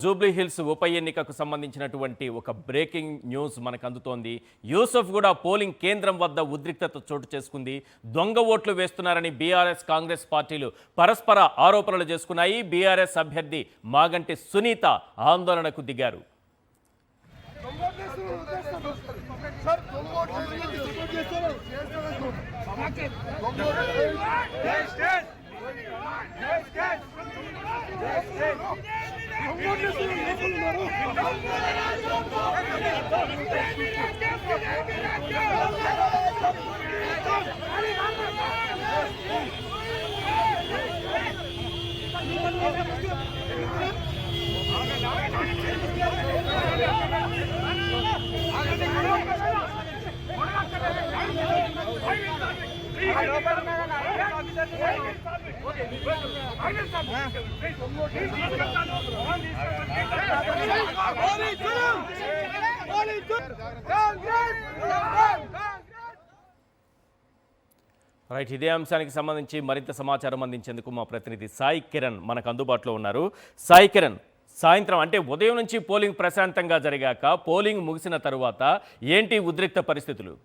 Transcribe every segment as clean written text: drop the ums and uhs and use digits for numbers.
Jubilee hills ఉప ఎన్నికకు సంబంధించినటువంటి ఒక బ్రేకింగ్ న్యూస్ మనకు అందుతోంది. యూసఫ్ కూడా పోలింగ్ కేంద్రం వద్ద ఉద్రిక్తత చోటు చేసుకుంది. దొంగ ఓట్లు వేస్తున్నారని బీఆర్ఎస్ కాంగ్రెస్ పార్టీలు పరస్పర ఆరోపణలు చేసుకున్నాయి. బీఆర్ఎస్ అభ్యర్థి మాగంటి సునీత ఆందోళనకు దిగారు. రైట్, ఇదే అంశానికి సంబంధించి మరింత సమాచారం అందించేందుకు మా ప్రతినిధి సాయి కిరణ్ మనకు అందుబాటులో ఉన్నారు. సాయి కిరణ్, సాయంత్రం అంటే ఉదయం నుంచి పోలింగ్ ప్రశాంతంగా జరిగాక పోలింగ్ ముగిసిన తరువాత ఏంటి ఉద్రిక్త పరిస్థితులు?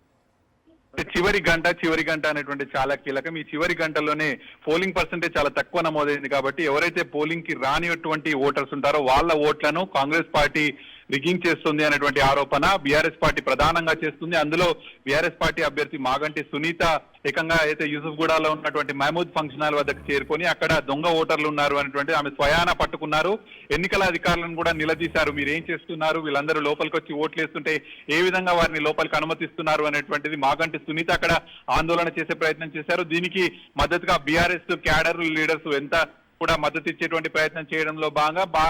చివరి గంట అనేటువంటి చాలా కీలకం. ఈ చివరి గంటలోనే పోలింగ్ పర్సెంటేజ్ చాలా తక్కువ నమోదైంది కాబట్టి ఎవరైతే పోలింగ్ కి రానిటువంటి ఓటర్స్ ఉంటారో వాళ్ళ ఓట్లను కాంగ్రెస్ పార్టీ రిగ్గింగ్ చేస్తుంది అనేటువంటి ఆరోపణ బీఆర్ఎస్ పార్టీ ప్రధానంగా చేస్తుంది. అందులో బీఆర్ఎస్ పార్టీ అభ్యర్థి మాగంటి సునీత ఏకంగా అయితే యూసుఫ్ గూడలో ఉన్నటువంటి మహమూద్ ఫంక్షన్ హాల్ వద్దకు చేరుకొని అక్కడ దొంగ ఓటర్లు ఉన్నారు అనేటువంటి ఆమె స్వయాన పట్టుకున్నారు. ఎన్నికల అధికారులను కూడా నిలదీశారు. మీరు ఏం చేస్తున్నారు, వీళ్ళందరూ లోపలికి వచ్చి ఓట్లు వేస్తుంటే ఏ విధంగా వారిని లోపలికి అనుమతిస్తున్నారు అనేటువంటిది మాగంటి సునీత అక్కడ ఆందోళన చేసే ప్రయత్నం చేశారు. దీనికి మద్దతుగా బీఆర్ఎస్ క్యాడర్ లీడర్స్ ఎంత కూడా మద్దతు ఇచ్చేటువంటి ప్రయత్నం చేయడంలో భాగంగా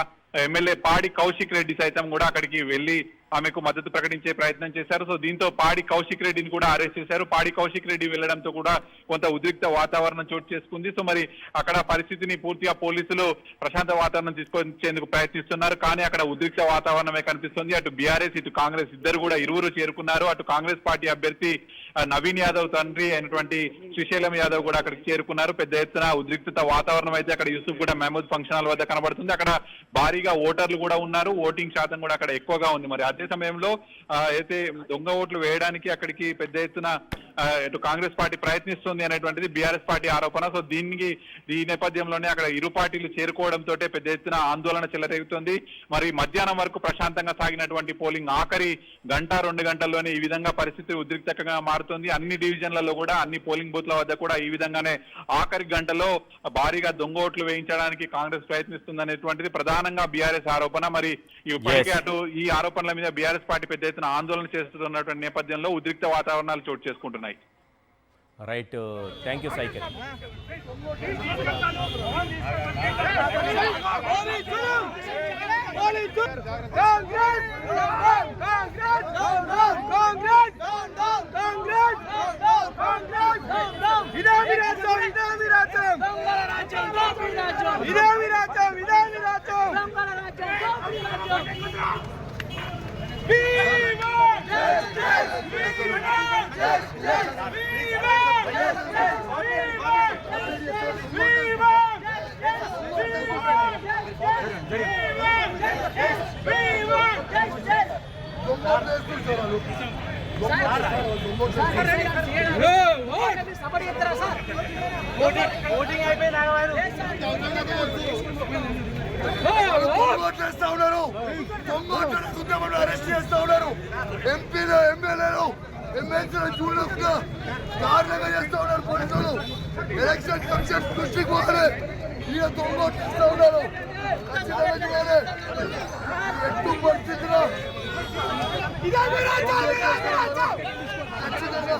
ఎమ్మెల్యే పాడి కౌశిక్ రెడ్డి సైతం కూడా అక్కడికి వెళ్లి ఆమెకు మద్దతు ప్రకటించే ప్రయత్నం చేశారు. సో దీంతో పాడి కౌశిక్ రెడ్డిని కూడా అరెస్ట్ చేశారు. పాడి కౌశిక్ రెడ్డి వెళ్లడంతో కూడా కొంత ఉద్రిక్త వాతావరణం చోటు చేసుకుంది. సో మరి అక్కడ పరిస్థితిని పూర్తిగా పోలీసులు ప్రశాంత వాతావరణం తీసుకొచ్చేందుకు ప్రయత్నిస్తున్నారు. కానీ అక్కడ ఉద్రిక్త వాతావరణమే కనిపిస్తుంది. అటు బీఆర్ఎస్ ఇటు కాంగ్రెస్ ఇరువురు చేరుకున్నారు. అటు కాంగ్రెస్ పార్టీ అభ్యర్థి నవీన్ యాదవ్ తండ్రి అయినటువంటి శ్రీశైలం యాదవ్ కూడా అక్కడికి చేరుకున్నారు. పెద్ద ఎత్తున ఉద్రిక్తత వాతావరణం అయితే అక్కడ యూసుఫ్ కూడా మహమూద్ ఫంక్షన్ హాల్ వద్ద కనబడుతుంది. అక్కడ భారీగా ఓటర్లు కూడా ఉన్నారు. ఓటింగ్ శాతం కూడా అక్కడ ఎక్కువగా ఉంది. మరి అదే సమయంలో అయితే దొంగ ఓట్లు వేయడానికి అక్కడికి పెద్ద ఎత్తున ఇటు కాంగ్రెస్ పార్టీ ప్రయత్నిస్తుంది అనేటువంటిది బీఆర్ఎస్ పార్టీ ఆరోపణ. సో ఈ నేపథ్యంలోనే అక్కడ ఇరు పార్టీలు చేరుకోవడంతో పెద్ద ఎత్తున ఆందోళన చెలరేగుతుంది. మరి మధ్యాహ్నం వరకు ప్రశాంతంగా సాగినటువంటి పోలింగ్ ఆఖరి గంట 2 గంటల్లోనే ఈ విధంగా పరిస్థితి ఉద్రిక్తంగా మారుతుంది. అన్ని డివిజన్లలో కూడా అన్ని పోలింగ్ బూత్ల వద్ద కూడా ఈ విధంగానే ఆఖరి గంటలో భారీగా దొంగ ఓట్లు వేయించడానికి కాంగ్రెస్ ప్రయత్నిస్తుంది అనేటువంటిది ప్రధానంగా బీఆర్ఎస్ ఆరోపణ. మరి ఇప్పటికే అటు ఈ ఆరోపణల మీద బీఆర్ఎస్ పార్టీ పెద్ద ఎత్తున ఆందోళన చేస్తున్నటువంటి నేపథ్యంలో ఉద్రిక్త వాతావరణాలు చోటు చేసుకుంటున్నాయి. Right, thank you Sai Kiran. Arrest చేస్తా ఉన్నారు. ఎంపీలు ఎమ్మెల్యేలు ఎమ్మెల్సీలు చూడకుండా దారుణంగా చేస్తా ఉన్నారు పోలీసులు. ఎలక్షన్ కమిషన్ దృష్టికి పోవాలి. ఈయన దొంగ చేస్తా ఉన్నారు. ఎట్టు పరిస్థితిలో ఖచ్చితంగా